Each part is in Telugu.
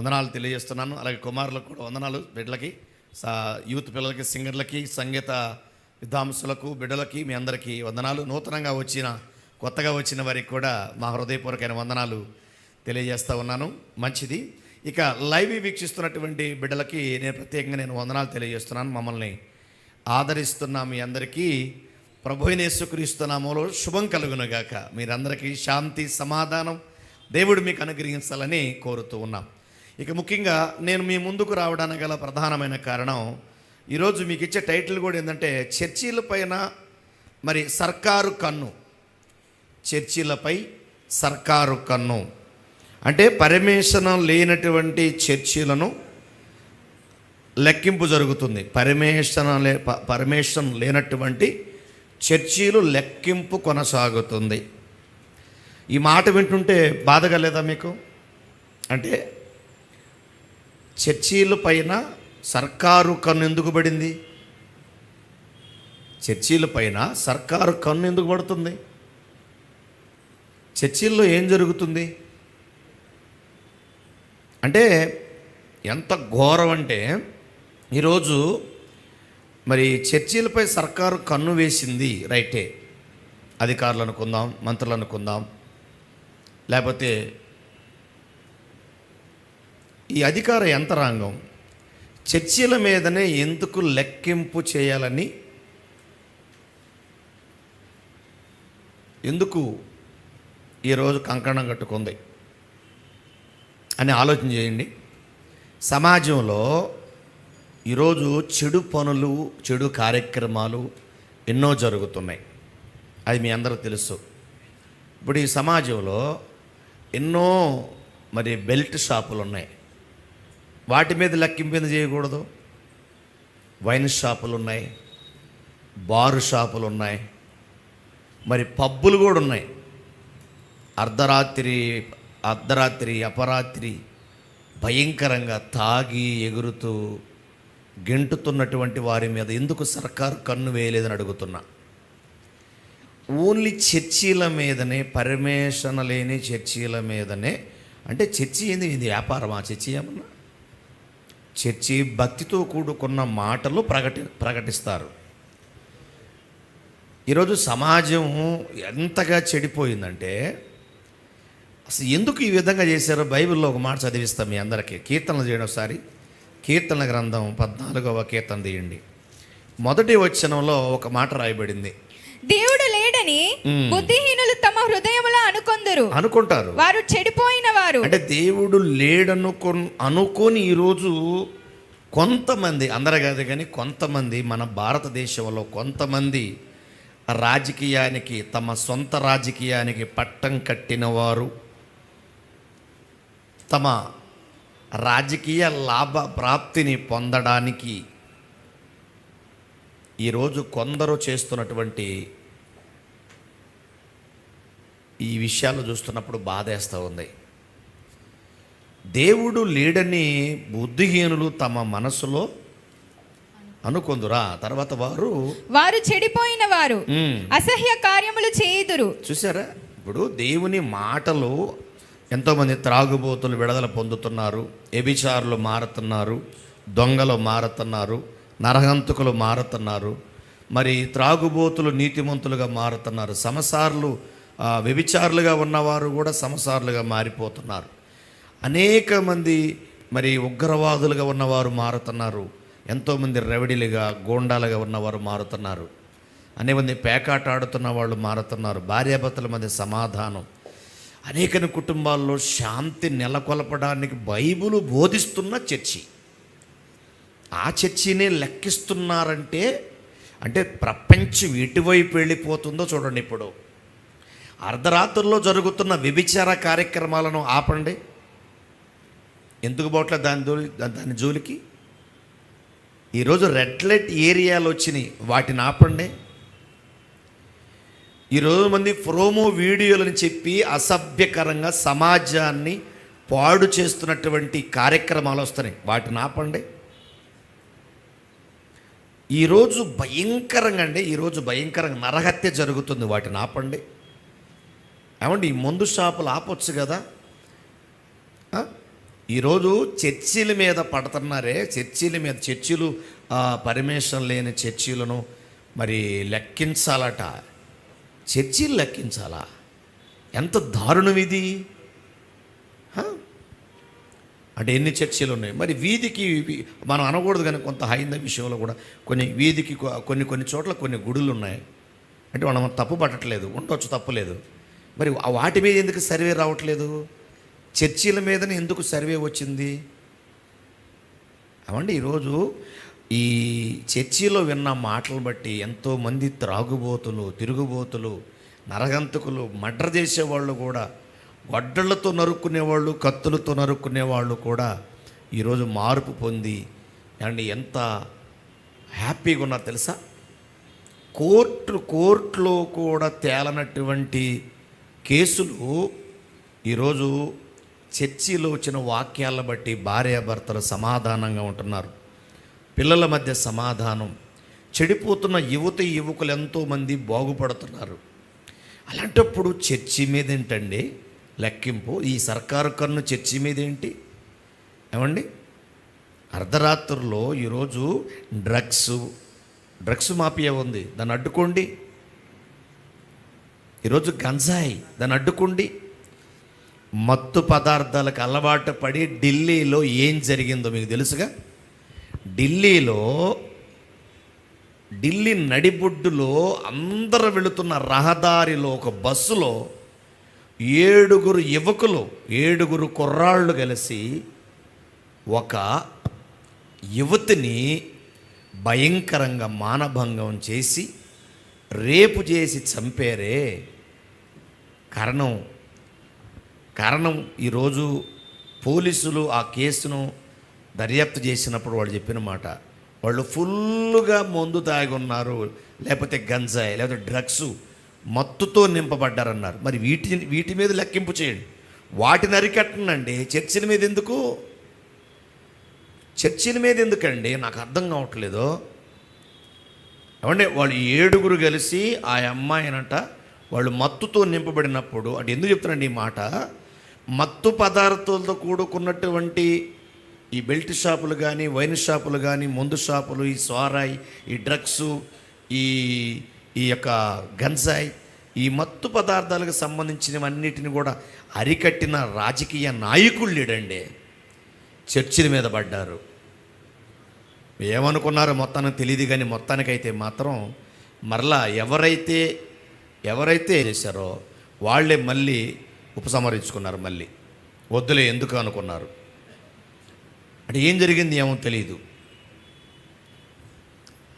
వందనాలు తెలియజేస్తున్నాను. అలాగే కుమారులకు కూడా వందనాలు, బిడ్డలకి, యూత్ పిల్లలకి, సింగర్లకి, సంగీత విద్వాంసులకు, బిడ్డలకి, మీ అందరికీ వందనాలు. నూతనంగా కొత్తగా వచ్చిన వారికి కూడా మా హృదయపూర్వకమైన వందనాలు తెలియజేస్తూ ఉన్నాను. మంచిది. ఇక లైవ్ వీక్షిస్తున్నటువంటి బిడ్డలకి నేను ప్రత్యేకంగా వందనాలు తెలియజేస్తున్నాను. మమ్మల్ని ఆదరిస్తున్న మీ అందరికీ ప్రభువైన యేసుక్రీస్తు నామములో శుభం కలుగునుగాక. మీరందరికీ శాంతి, సమాధానం దేవుడు మీకు అనుగ్రహించాలని కోరుతూ ఉన్నాం. ఇక ముఖ్యంగా నేను మీ ముందుకు రావడానికి గల ప్రధానమైన కారణం, ఈరోజు మీకు ఇచ్చే టైటిల్ కూడా ఏంటంటే చర్చీలపైన మరి సర్కారు కన్ను. చర్చీలపై సర్కారు కన్ను అంటే పర్మిషన్ లేనటువంటి చర్చీలను లెక్కింపు జరుగుతుంది. పర్మిషన్ లేనటువంటి చర్చీలు లెక్కింపు కొనసాగుతుంది. ఈ మాట వింటుంటే బాధగా లేదా మీకు? అంటే చర్చీల పైన సర్కారు కన్ను ఎందుకు పడింది? చర్చీల పైన సర్కారు కన్ను ఎందుకు పడుతుంది? చర్చీల్లో ఏం జరుగుతుంది అంటే ఎంత ఘోరం అంటే, ఈరోజు మరి చర్చీలపై సర్కారు కన్ను వేసింది, రైటే. అధికారులు అనుకుందాం, మంత్రులు అనుకుందాం, లేకపోతే ఈ అధికార యంత్రాంగం చర్చీల మీదనే ఎందుకు లెక్కింపు చేయాలని, ఎందుకు ఈరోజు కంకణం కట్టుకుంది అని ఆలోచన చేయండి. సమాజంలో ఈరోజు చెడు పనులు, చెడు కార్యక్రమాలు ఎన్నో జరుగుతున్నాయి. అది మీ అందరూ తెలుసు. ఇప్పుడు ఈ సమాజంలో ఎన్నో మరి బెల్ట్ షాపులు ఉన్నాయి. వాటి మీద లెక్కింపు చేయకూడదు. వైన్ షాపులు ఉన్నాయి, బారు షాపులు ఉన్నాయి, మరి పబ్బులు కూడా ఉన్నాయి. అర్ధరాత్రి అపరాత్రి భయంకరంగా తాగి ఎగురుతూ గెంటుతున్నటువంటి వారి మీద ఎందుకు సర్కారు కన్ను వేయలేదని అడుగుతున్నా. ఓన్లీ చర్చీల మీదనే, పర్మిషన్ లేని చర్చీల మీదనే. అంటే చర్చి ఏంది? ఇది వ్యాపారమా? చర్చి ఏమన్నా? చర్చి భక్తితో కూడుకున్న మాటలు ప్రకటిస్తారు. ఈరోజు సమాజం ఎంతగా చెడిపోయిందంటే, అసలు ఎందుకు ఈ విధంగా చేశారో బైబిల్లో ఒక మాట చదివిస్తాం మీ అందరికీ. కీర్తనలు చేయడం ఒకసారి. కీర్తన గ్రంథం 14వ కీర్తన తీయండి. మొదటి వచనంలో ఒక మాట రాయబడింది. దేవుడు లేడని బుద్ధిహీనులు తమ హృదయములో అనుకుంటారు, వారు చెడిపోయిన వారు. అంటే దేవుడు అనుకొని ఈరోజు కొంతమంది, అందరూ కాదు కానీ కొంతమంది, మన భారతదేశంలో కొంతమంది రాజకీయానికి, తమ సొంత రాజకీయానికి పట్టం కట్టిన వారు, తమ రాజకీయ లాభ ప్రాప్తిని పొందడానికి ఈరోజు కొందరు చేస్తున్నటువంటి ఈ విషయాలు చూస్తున్నప్పుడు బాధేస్తూ ఉంది. దేవుడు లేడని బుద్ధిహీనులు తమ మనసులో అనుకుందురా, తర్వాత వారు చెడిపోయిన వారు అసహ్య కార్యములు చేయుదురు. చూసారా? ఇప్పుడు దేవుని మాటలు, ఎంతోమంది త్రాగుబోతులు విడుదల పొందుతున్నారు, వ్యభిచారులు మారుతున్నారు, దొంగలు మారుతున్నారు, నరహంతకులు మారుతున్నారు, మరి త్రాగుబోతులు నీతిమంతులుగా మారుతున్నారు, సమసార్లు వ్యభిచారులుగా ఉన్నవారు కూడా సమసార్లుగా మారిపోతున్నారు. అనేక మంది మరి ఉగ్రవాదులుగా ఉన్నవారు మారుతున్నారు, ఎంతోమంది రవిడిలుగా, గోండాలుగా ఉన్నవారు మారుతున్నారు, అనేమంది పేకాట ఆడుతున్న వాళ్ళు మారుతున్నారు, భార్యాభర్తల మధ్య సమాధానం, అనేక కుటుంబాల్లో శాంతి నెలకొల్పడానికి బైబిలు బోధిస్తున్న చర్చి, ఆ చర్చినే లెక్కిస్తున్నారంటే, అంటే ప్రపంచం ఎటువైపు వెళ్ళిపోతుందో చూడండి. ఇప్పుడు అర్ధరాత్రుల్లో జరుగుతున్న వ్యభిచార కార్యక్రమాలను ఆపండి. ఎందుకు పోవట్లేదు దాని జోలికి? ఈరోజు రెడ్ లైట్ ఏరియాలు వచ్చినాయి, వాటిని ఆపండి. ఈరోజు మంది ప్రోమో వీడియోలని చెప్పి అసభ్యకరంగా సమాజాన్ని పాడు చేస్తున్నటువంటి కార్యక్రమాలు వస్తున్నాయి, వాటిని ఆపండి. ఈరోజు భయంకరంగా నరహత్య జరుగుతుంది, వాటిని ఆపండి. ఏమండి, ఈ మందు షాపులు ఆపొచ్చు కదా? ఈరోజు చర్చిల మీద పడుతున్నారే, చర్చిల మీద చర్చిలు పర్మిషన్ లేని చర్చిలను మరి లెక్కించాలట. చర్చిలు లెక్కించాలా? ఎంత దారుణం ఇది! అంటే ఎన్ని చర్చిలు ఉన్నాయి మరి? వీధికి మనం అనకూడదు కానీ కొంత హైందవ విషయంలో కూడా కొన్ని వీధికి కొన్ని చోట్ల కొన్ని గుడులు ఉన్నాయి. అంటే మనం తప్పు పట్టట్లేదు, ఉండొచ్చు, తప్పులేదు. మరి వాటి మీద ఎందుకు సర్వే రావట్లేదు? చర్చిల మీదనే ఎందుకు సర్వే వచ్చింది? అవండి ఈరోజు ఈ చర్చిలో విన్న మాటలు బట్టి ఎంతోమంది త్రాగుబోతులు, తిరుగుబోతులు, నరగంతకులు, మర్డర్ చేసేవాళ్ళు కూడా, గొడ్డళ్లతో నరుక్కునేవాళ్ళు, కత్తులతో నరుక్కునేవాళ్ళు కూడా ఈరోజు మార్పు పొంది అండి ఎంత హ్యాపీగా ఉన్నారు తెలుసా? కోర్టులో కూడా తేలనటువంటి కేసులు ఈరోజు చర్చిలో వచ్చిన వాక్యాలను బట్టి భార్యాభర్తలు సమాధానంగా ఉంటున్నారు. పిల్లల మధ్య సమాధానం, చెడిపోతున్న యువకులు ఎంతోమంది బాగుపడుతున్నారు. అలాంటప్పుడు చర్చి మీద ఏంటండి లెక్కింపు? ఈ సర్కారు కన్ను చర్చి మీద ఏంటి? ఏమండి, అర్ధరాత్రుల్లో ఈరోజు డ్రగ్స్ మాఫియా ఉంది, దాన్ని అడ్డుకోండి. ఈరోజు గంజాయి, దాన్ని అడ్డుకోండి. మత్తు పదార్థాలకు అలవాటు పడి ఢిల్లీలో ఏం జరిగిందో మీకు తెలుసుగా? ఢిల్లీ నడిబొడ్డులో అందరూ వెళుతున్న రహదారిలో ఒక బస్సులో 7 కుర్రాళ్ళు కలిసి ఒక యువతిని భయంకరంగా మానభంగం చేసి రేపు చేసి చంపారే. కారణం ఈరోజు పోలీసులు ఆ కేసును దర్యాప్తు చేసినప్పుడు వాళ్ళు చెప్పిన మాట, వాళ్ళు ఫుల్లుగా మందు తాగి ఉన్నారు, లేకపోతే గంజాయి, లేకపోతే డ్రగ్స్, మత్తుతో నింపబడ్డారన్నారు. మరి వీటి మీద లెక్కింపు చేయండి, వాటిని అరికట్టనండి. చర్చిల మీద ఎందుకు? చర్చిల మీద ఎందుకండి? నాకు అర్థం కావట్లేదు. ఏమంటే వాళ్ళు 7 కలిసి ఆ అమ్మాయినట వాళ్ళు మత్తుతో నింపబడినప్పుడు, అంటే ఎందుకు చెప్తున్నాండి ఈ మాట? మత్తు పదార్థాలతో కూడుకున్నటువంటి ఈ బెల్ట్ షాపులు కానీ, వైన్ షాపులు కానీ, మందు షాపులు, ఈ స్వారాయి, ఈ డ్రగ్స్, ఈ యొక్క గంజాయి, ఈ మత్తు పదార్థాలకు సంబంధించినవన్నిటిని కూడా అరికట్టిన రాజకీయ నాయకులు లేడండి చర్చిల మీద పడ్డారు. ఏమనుకున్నారో మొత్తానికి తెలియదు కానీ మొత్తానికైతే మాత్రం మరలా ఎవరైతే చేశారో వాళ్ళే మళ్ళీ ఉపసంహరించుకున్నారు. మళ్ళీ వద్దులే ఎందుకు అనుకున్నారు. అంటే ఏం జరిగింది ఏమో తెలియదు.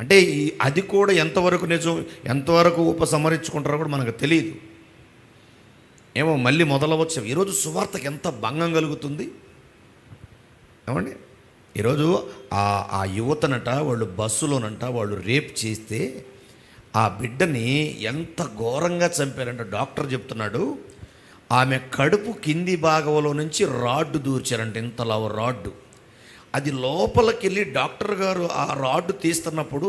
అంటే అది కూడా ఎంతవరకు నిజం, ఎంతవరకు ఉపసంహరించుకుంటారో కూడా మనకు తెలియదు. ఏమో మళ్ళీ మొదలవచ్చు. ఈరోజు సువార్తకి ఎంత భంగం కలుగుతుంది ఏమండి. ఈరోజు ఆ యువతనట వాళ్ళు బస్సులోనంట వాళ్ళు రేప్ చేస్తే ఆ బిడ్డని ఎంత ఘోరంగా చంపారంట. డాక్టర్ చెప్తున్నాడు ఆమె కడుపు కింది భాగంలో నుంచి రాడ్డు దూర్చారంట, ఇంతలా రాడ్డు. అది లోపలికి వెళ్ళి డాక్టర్ గారు ఆ రాడ్డు తీస్తున్నప్పుడు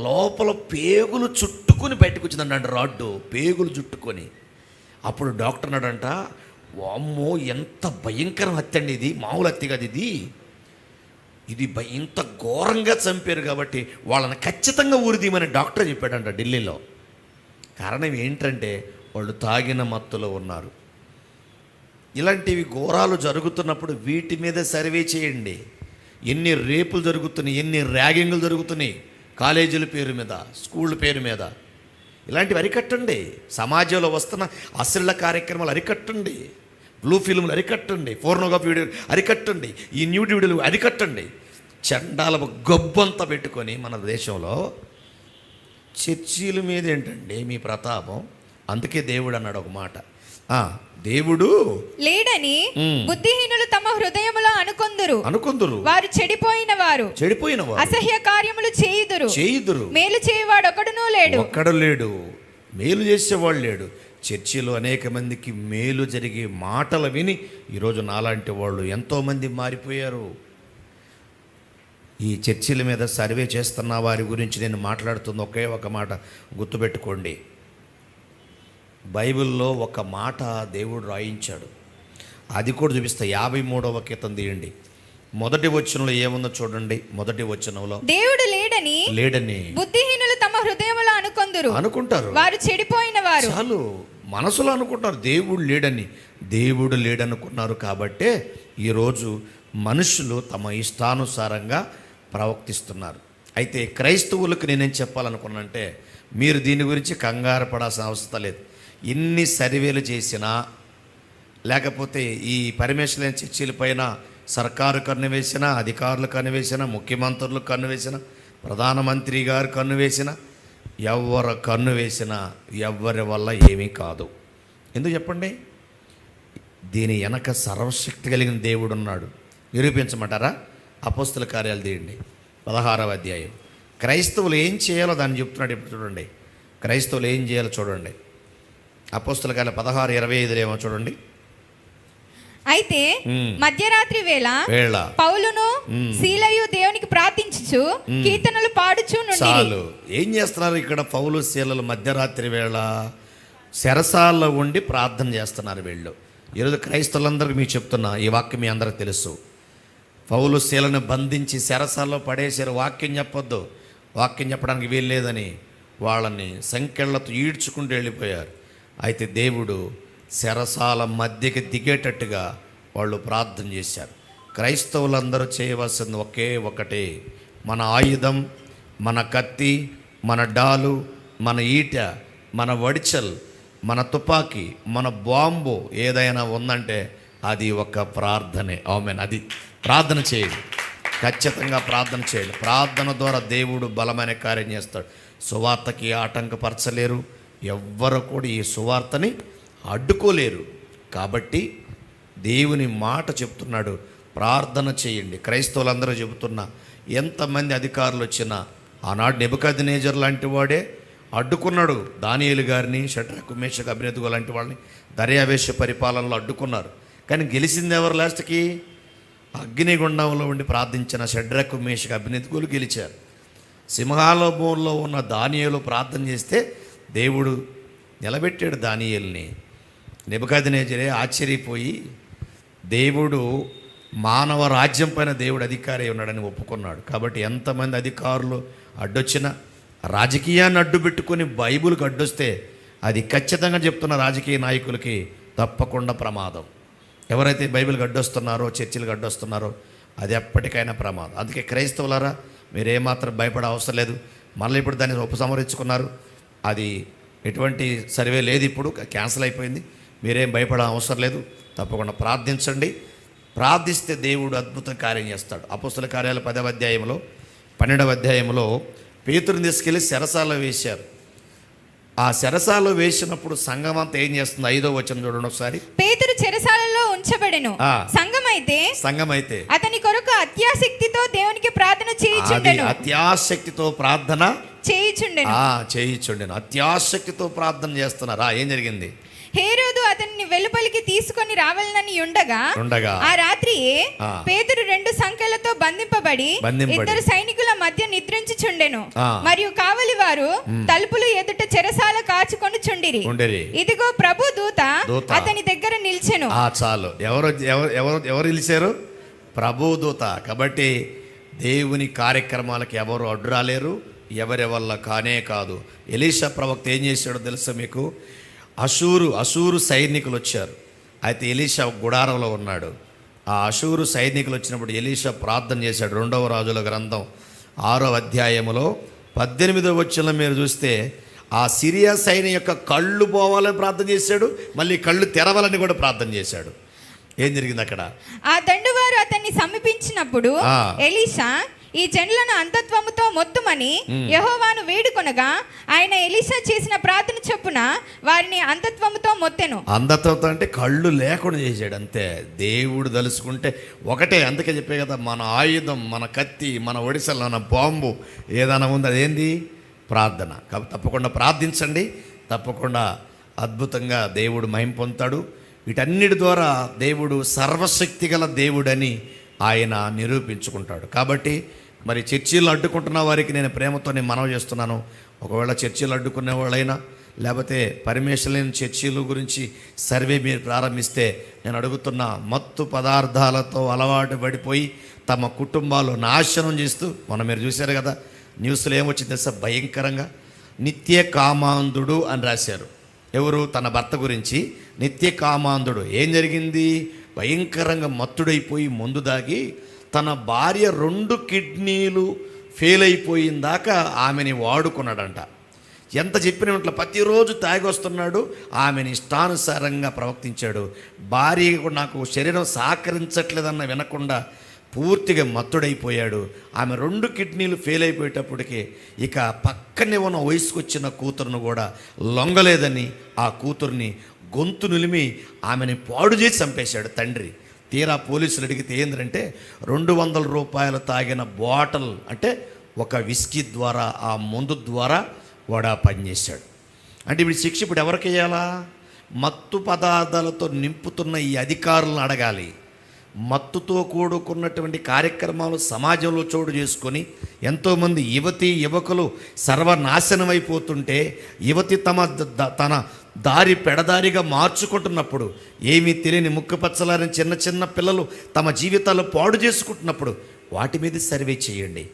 లోపల పేగులు చుట్టుకొని బయటకు వచ్చిందంట రాడ్డు, పేగులు చుట్టుకొని. అప్పుడు డాక్టర్ అన్నాడంట, వామ్మో ఎంత భయంకరం హత్య అండి ఇది, మామూలు హత్య కాదు ఇది ఇంత ఘోరంగా చంపారు కాబట్టి వాళ్ళని ఖచ్చితంగా ఊరిదీయమని డాక్టర్ చెప్పాడంట ఢిల్లీలో. కారణం ఏంటంటే వాళ్ళు తాగిన మత్తులో ఉన్నారు. ఇలాంటివి ఘోరాలు జరుగుతున్నప్పుడు వీటి మీద సర్వే చేయండి. ఎన్ని రేపులు జరుగుతున్నాయి, ఎన్ని ర్యాగింగ్లు జరుగుతున్నాయి కాలేజీల పేరు మీద, స్కూళ్ళ పేరు మీద. ఇలాంటివి అరికట్టండి. సమాజంలో వస్తున్న అశ్లీల కార్యక్రమాలు అరికట్టండి, బ్లూ ఫిల్మ్లు అరికట్టండి, పోర్నోగ్రఫీ వీడియోలు అరికట్టండి, ఈ న్యూడ్ వీడియోలు అరికట్టండి. చండాల గొబ్బంతా పెట్టుకొని మన దేశంలో చర్చీల మీద ఏంటండి మీ ప్రతాపం? అందుకే దేవుడు అన్నాడు ఒక మాట, దేవుడు లేడని బుద్ధిహీనులు తమ హృదయములో అనుకొందురు. వారు చెడిపోయిన వారు అసహ్య కార్యములు చేయుదురు. మేలు చేయవాడు ఒక్కడు లేడు, మేలు చేసేవాడు లేడు. చర్చిలో అనేక మందికి మేలు జరిగే మాటలు విని ఈరోజు నాలాంటి వాళ్ళు ఎంతోమంది మారిపోయారు. ఈ చర్చిల మీద సర్వే చేస్తున్న వారి గురించి నేను మాట్లాడుతున్న ఒకే ఒక మాట గుర్తుపెట్టుకోండి. బైబిల్లో ఒక మాట దేవుడు రాయించాడు. అది కూడా చూపిస్తా. 53వ కీర్తన తీయండి. మొదటి వచనంలో ఏముందో చూడండి. మొదటి వచనంలో దేవుడు లేడని బుద్ధిహీనులు తమ హృదయములో అనుకుంటారు. వారు చెడిపోయిన వారు. చాలు, మనసులో అనుకుంటారు దేవుడు లేడని. దేవుడు లేడనుకున్నారు కాబట్టే ఈరోజు మనుషులు తమ ఇష్టానుసారంగా ప్రవర్తిస్తున్నారు. అయితే క్రైస్తవులకు నేనేం చెప్పాలనుకున్నానంటే, మీరు దీని గురించి కంగారు పడాల్సిన అవసరం లేదు. ఎన్ని సర్వేలు చేసినా, లేకపోతే ఈ పరమేశ్వరులైన చర్చల పైన సర్కారు కన్ను వేసినా, అధికారులు కన్ను వేసినా, ముఖ్యమంత్రులు కన్ను వేసినా, ప్రధానమంత్రి గారు కన్ను వేసినా, ఎవరు కన్ను వేసినా ఎవరి వల్ల ఏమీ కాదు. ఎందుకు చెప్పండి? దీని వెనక సర్వశక్తి కలిగిన దేవుడు ఉన్నాడు. నిరూపించమంటారా? అపోస్తుల కార్యాలు తీయండి 16వ అధ్యాయం. క్రైస్తవులు ఏం చేయాలో దాన్ని చెప్తున్నాడు. ఇప్పుడు చూడండి, క్రైస్తవులు ఏం చేయాలో చూడండి. అపోస్తుల కార్యాలు 16:25 ఏమో చూడండి. అయితే మధ్యరాత్రి వేళ పౌలును శీలయు దేవునికి ప్రార్థించుచు కీర్తనలు పాడుచు చాలు. ఏం చేస్తున్నారు ఇక్కడ? పౌలు శీలలు మధ్యరాత్రి వేళ శరసాల్లో ఉండి ప్రార్థన చేస్తున్నారు వీళ్ళు. ఈరోజు క్రైస్తవులందరికీ మీకు చెప్తున్నా, ఈ వాక్యం మీ అందరికీ తెలుసు. పౌలు శీలను బంధించి శరసాల్లో పడేసారు. వాక్యం చెప్పొద్దు, వాక్యం చెప్పడానికి వీలు లేదని వాళ్ళని సంకెళ్లతో ఈడ్చుకుంటూ వెళ్ళిపోయారు. అయితే దేవుడు శరసాల మధ్యకి దిగేటట్టుగా వాళ్ళు ప్రార్థన చేశారు. క్రైస్తవులందరూ చేయవలసింది ఒకే ఒకటే, మన ఆయుధం, మన కత్తి, మన డాలు, మన ఈట, మన వడిచల్, మన తుపాకీ, మన బాంబు ఏదైనా ఉందంటే అది ఒక ప్రార్థనే. ఆమేన్. అది ప్రార్థన చేయండి, ఖచ్చితంగా ప్రార్థన చేయండి. ప్రార్థన ద్వారా దేవుడు బలమైన కార్యం చేస్తాడు. సువార్తకి ఆటంకపరచలేరు, ఎవ్వరు కూడా ఈ సువార్తని అడ్డుకోలేరు. కాబట్టి దేవుని మాట చెప్తున్నాడు, ప్రార్థన చేయండి. క్రైస్తవులందరూ చెబుతున్నా, ఎంతమంది అధికారులు వచ్చినా ఆనాడు నెబుకద్నెజర్ లాంటి వాడే అడ్డుకున్నాడు. దానియేలు గారిని, షడ్రకు, మేషకు, అబేద్నెగో లాంటి వాళ్ళని దర్యావేష పరిపాలనలో అడ్డుకున్నారు. కానీ గెలిచింది ఎవరు? లాస్ట్కి అగ్నిగుండంలో ఉండి ప్రార్థించిన షడ్రకు, మేషకు, అబేద్నెగోలు గెలిచారు. సింహాలభూంలో ఉన్న దానియేలు ప్రార్థన చేస్తే దేవుడు నిలబెట్టాడు దానియేలుని. నెబుకద్నెజరే ఆశ్చర్యపోయి దేవుడు మానవ రాజ్యం పైన దేవుడు అధికారి ఉన్నాడని ఒప్పుకున్నాడు. కాబట్టి ఎంతమంది అధికారులు అడ్డొచ్చినా, రాజకీయాన్ని అడ్డు పెట్టుకొని బైబిల్కి అడ్డొస్తే అది ఖచ్చితంగా చెప్తున్న రాజకీయ నాయకులకి తప్పకుండా ప్రమాదం. ఎవరైతే బైబిల్కి అడ్డొస్తున్నారో, చర్చిలకు అడ్డొస్తున్నారో అది ఎప్పటికైనా ప్రమాదం. అందుకే క్రైస్తవులారా, మీరేమాత్రం భయపడే అవసరం లేదు. మళ్ళీ ఇప్పుడు దాన్ని ఉపసంహరించుకున్నారు. అది ఎటువంటి సర్వే లేదు, ఇప్పుడు క్యాన్సిల్ అయిపోయింది. మీరేం భయపడే అవసరం లేదు. తప్పకుండా ప్రార్థించండి. ప్రార్థిస్తే దేవుడు అద్భుత కార్యం చేస్తాడు. అపోస్తుల కార్యాలు 10వ అధ్యాయంలో 12వ అధ్యాయంలో పేతురుని తీసుకెళ్ళి చెరసాలలో వేశారు. ఆ చెరసాలలో వేసినప్పుడు సంఘం అంతా ఏం చేస్తుంది? 5వ వచనం చూడండి ఒకసారి. పేతురు చెరసాలలో ఉంచబడెను. సంఘమైతే అతని కొరకు అత్యాసక్తితో దేవునికి ప్రార్థన చేయుచుండెను. అత్యాసక్తితో ప్రార్థన చేయుచుండెను. అత్యాసక్తితో ప్రార్థన చేస్తున్నారా? ఏం జరిగింది? హేరోదు అతన్ని వెలుపలికి తీసుకొని రావాలని ఉండగా ఆ రాత్రి పేతురు 2 సంకెళ్లతో బంధింపబడి 2 సైనికుల మధ్య నిద్రించుచుండెను. మరియు కావలి వారు తలుపులు ఎదుట చెరసాల కాచుకొని చుండిరి. ఇదిగో ప్రభు దూత అతని దగ్గర నిలిచెను. చాలు. ఎవరు నిలిచారు? ప్రభు దూత. కాబట్టి దేవుని కార్యక్రమాలకు ఎవరు అడ్డు రాలేరు, ఎవరి వల్ల కానే కాదు. ఎలీషా ప్రవక్త ఏం చేశాడో తెలుసా మీకు? అషూరు సైనికులు వచ్చారు. అయితే ఎలీషా గుడారంలో ఉన్నాడు. ఆ అషూరు సైనికులు వచ్చినప్పుడు ఎలీషా ప్రార్థన చేశాడు. 2వ రాజుల గ్రంథం 6వ అధ్యాయములో 18వ వచనంలో మీరు చూస్తే ఆ సిరియా సైన్యం యొక్క కళ్ళు పోవాలని ప్రార్థన చేశాడు, మళ్ళీ కళ్ళు తెరవాలని కూడా ప్రార్థన చేశాడు. ఏం జరిగింది అక్కడ? ఆ దండువారు అతన్ని సమీపించినప్పుడు ఎలీషా ఈ జనులను అంధత్వముతో మొత్తుమని యెహోవాను వేడుకొనగా ఆయన ఎలీషా చేసిన ప్రార్థన చొప్పున వారిని అంధత్వముతో మొత్తెను. అంధత్వంతో అంటే కళ్ళు లేకుండా చేశాడు అంతే. దేవుడు తలుసుకుంటే ఒకటే. అందుకే చెప్పే కదా, మన ఆయుధం, మన కత్తి, మన ఒడిసెలు, మన బాంబు ఏదైనా ఉంది, అదేంది? ప్రార్థన. కాబట్టి తప్పకుండా ప్రార్థించండి. తప్పకుండా అద్భుతంగా దేవుడు మహిమ పొందుతాడు. వీటన్నిటి ద్వారా దేవుడు సర్వశక్తి గల దేవుడని ఆయన నిరూపించుకుంటాడు. కాబట్టి చర్చీలు అడ్డుకుంటున్న వారికి నేను ప్రేమతో మనవి చేస్తున్నాను. ఒకవేళ చర్చీలు అడ్డుకునే వాళ్ళైనా, లేకపోతే పరమేశ్వర లేని చర్చీల గురించి సర్వే మీరు ప్రారంభిస్తే నేను అడుగుతున్నా, మత్తు పదార్థాలతో అలవాటు పడిపోయి తమ కుటుంబాలు నాశనం చేస్తూ, మొన్న మీరు చూశారు కదా న్యూస్లో ఏమొచ్చింది తెలుసా, భయంకరంగా నిత్య కామాంధుడు అని రాశారు. ఎవరు? తన భర్త గురించి నిత్య కామాంధుడు. ఏం జరిగింది? భయంకరంగా మత్తుడైపోయి మందు దాగి తన భార్య 2 కిడ్నీలు ఫెయిల్ అయిపోయిందాకా ఆమెని వాడుకున్నాడంట. ఎంత చెప్పిన ఇట్లా ప్రతిరోజు తాగి వస్తున్నాడు, ఆమెని ఇష్టానుసారంగా ప్రవర్తించాడు. భార్య కూడా నాకు శరీరం సహకరించట్లేదన్న వినకుండా పూర్తిగా మత్తుడైపోయాడు. ఆమె 2 కిడ్నీలు ఫెయిల్ అయిపోయేటప్పటికి ఇక పక్కనే ఉన్న వయసుకు వచ్చిన కూతురును కూడా లొంగలేదని ఆ కూతుర్ని గొంతు నులిమి ఆమెని పాడు చేసి చంపేశాడు తండ్రి. తీరా పోలీసులు అడిగితే ఏంటంటే 200 రూపాయలు తాగిన బాటిల్, అంటే ఒక విస్కీ ద్వారా, ఆ మందు ద్వారా వాడు ఆ పని చేశాడు. అంటే ఇప్పుడు శిక్ష ఇప్పుడు ఎవరికి వేయాలా? మత్తు పదార్థాలతో నింపుతున్న ఈ అధికారులను అడగాలి. మత్తుతో కూడుకున్నటువంటి కార్యక్రమాలు సమాజంలో చోటు చేసుకొని ఎంతోమంది యువకులు సర్వనాశనం అయిపోతుంటే, యువతి తన దారి పెడదారిగా మార్చుకుంటున్నప్పుడు, ఏమీ తెలియని ముక్కుపచ్చలారని చిన్న చిన్న పిల్లలు తమ జీవితాలు పాడు చేసుకుంటున్నప్పుడు వాటి మీద సర్వే చేయండి.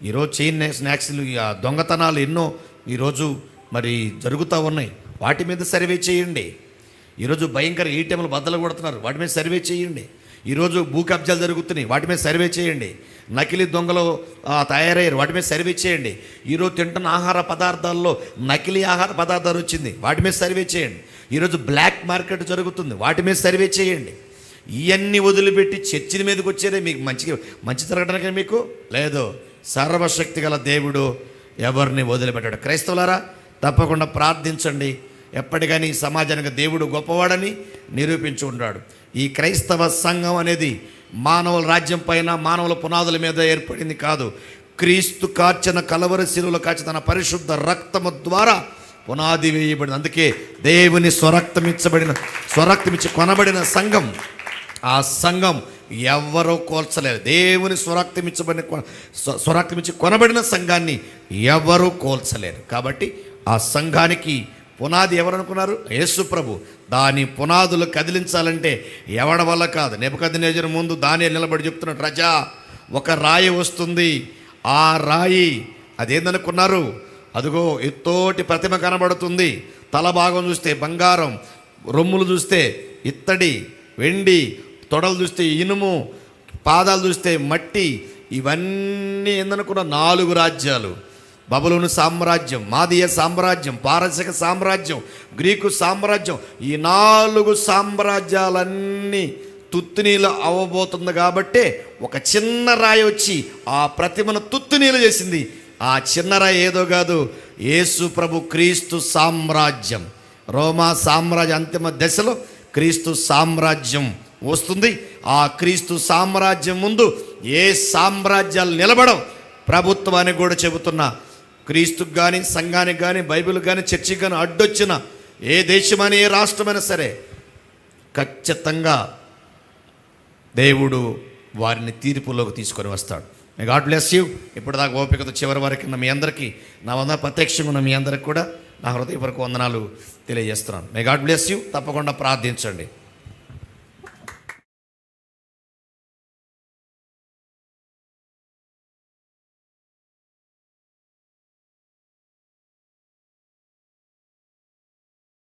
ఈరోజు చైన్ స్నాక్స్లు, దొంగతనాలు ఎన్నో ఈరోజు మరి జరుగుతూ ఉన్నాయి, వాటి మీద సర్వే చేయండి. ఈరోజు భయంకర ఏటీఎంలు బద్దలు కొడుతున్నారు, వాటి మీద సర్వే చేయండి. ఈరోజు భూ కబ్జాలు జరుగుతున్నాయి, వాటి మీద సర్వే చేయండి. నకిలీ దొంగలు తయారయ్యారు, వాటి మీద సర్వే చేయండి. ఈరోజు తింటున్న ఆహార పదార్థాల్లో నకిలీ ఆహార పదార్థాలు వచ్చింది, వాటి మీద సర్వే చేయండి. ఈరోజు బ్లాక్ మార్కెట్ జరుగుతుంది, వాటి మీద సర్వే చేయండి. ఇవన్నీ వదిలిపెట్టి చర్చిల మీదకి వచ్చేదే మీకు మంచి జరగడానికి మీకు లేదు. సర్వశక్తి గల దేవుడు ఎవరిని వదిలిపెట్టాడు. క్రైస్తవులారా, తప్పకుండా ప్రార్థించండి. ఎప్పటికైనా ఈ సమాజానికి దేవుడు గొప్పవాడని నిరూపించుకుంటాడు. ఈ క్రైస్తవ సంఘం అనేది మానవుల రాజ్యం పైన, మానవుల పునాదుల మీద ఏర్పడింది కాదు. క్రీస్తు కార్చిన కలవరి శిలువలో కాచి తన పరిశుద్ధ రక్తము ద్వారా పునాది వేయబడింది. అందుకే దేవుని స్వరక్తమిచ్చి కొనబడిన సంఘం. ఆ సంఘం ఎవరో కోల్చలేరు. దేవుని స్వరక్తమిచ్చి కొనబడిన సంఘాన్ని ఎవరూ కోల్చలేరు. కాబట్టి ఆ సంఘానికి పునాది ఎవరు అనుకున్నారు? యేసు ప్రభు. దాని పునాదులు కదిలించాలంటే ఎవడి వల్ల కాదు. నెబుకద్నెజరు ముందు దానియేలు నిలబడి చెప్తున్నాడు, రాజా ఒక రాయి వస్తుంది, ఆ రాయి అదేందనుకున్నారు? అదిగో ఎత్తోటి ప్రతిమ కనబడుతుంది. తల భాగం చూస్తే బంగారం, రొమ్ములు చూస్తే ఇత్తడి, వెండి, తొడలు చూస్తే ఇనుము, పాదాలు చూస్తే మట్టి. ఇవన్నీ ఏందనుకున్న 4 రాజ్యాలు. బబులోను సామ్రాజ్యం, మాదీయ సామ్రాజ్యం, పారసిక సామ్రాజ్యం, గ్రీకు సామ్రాజ్యం. ఈ 4 సామ్రాజ్యాలన్నీ తుత్తునీలు అవ్వబోతుంది. కాబట్టే ఒక చిన్న రాయి వచ్చి ఆ ప్రతిమను తుత్తునీలు చేసింది. ఆ చిన్న రాయి ఏదో కాదు, యేసు ప్రభు క్రీస్తు సామ్రాజ్యం. రోమా సామ్రాజ్యం అంతిమ దశలో క్రీస్తు సామ్రాజ్యం వస్తుంది. ఆ క్రీస్తు సామ్రాజ్యం ముందు ఏ సామ్రాజ్యాలు నిలబడవు. ప్రభుత్వానికి కూడా చెబుతున్నా, క్రీస్తుకు కానీ, సంఘానికి కానీ, బైబిల్ కానీ, చర్చికి కానీ అడ్డొచ్చిన ఏ దేశమని, ఏ రాష్ట్రమైనా సరే ఖచ్చితంగా దేవుడు వారిని తీర్పులోకి తీసుకొని వస్తాడు. May God bless you. ఇప్పుడు దాకా ఓపికతో చివరి వరకు ఉన్న మీ అందరికీ, నా వంద ప్రత్యక్షంగా ఉన్న మీ అందరికి కూడా నా హృదయపూర్వక వందనాలు తెలియజేస్తున్నాను. May God bless you. తప్పకుండా ప్రార్థించండి.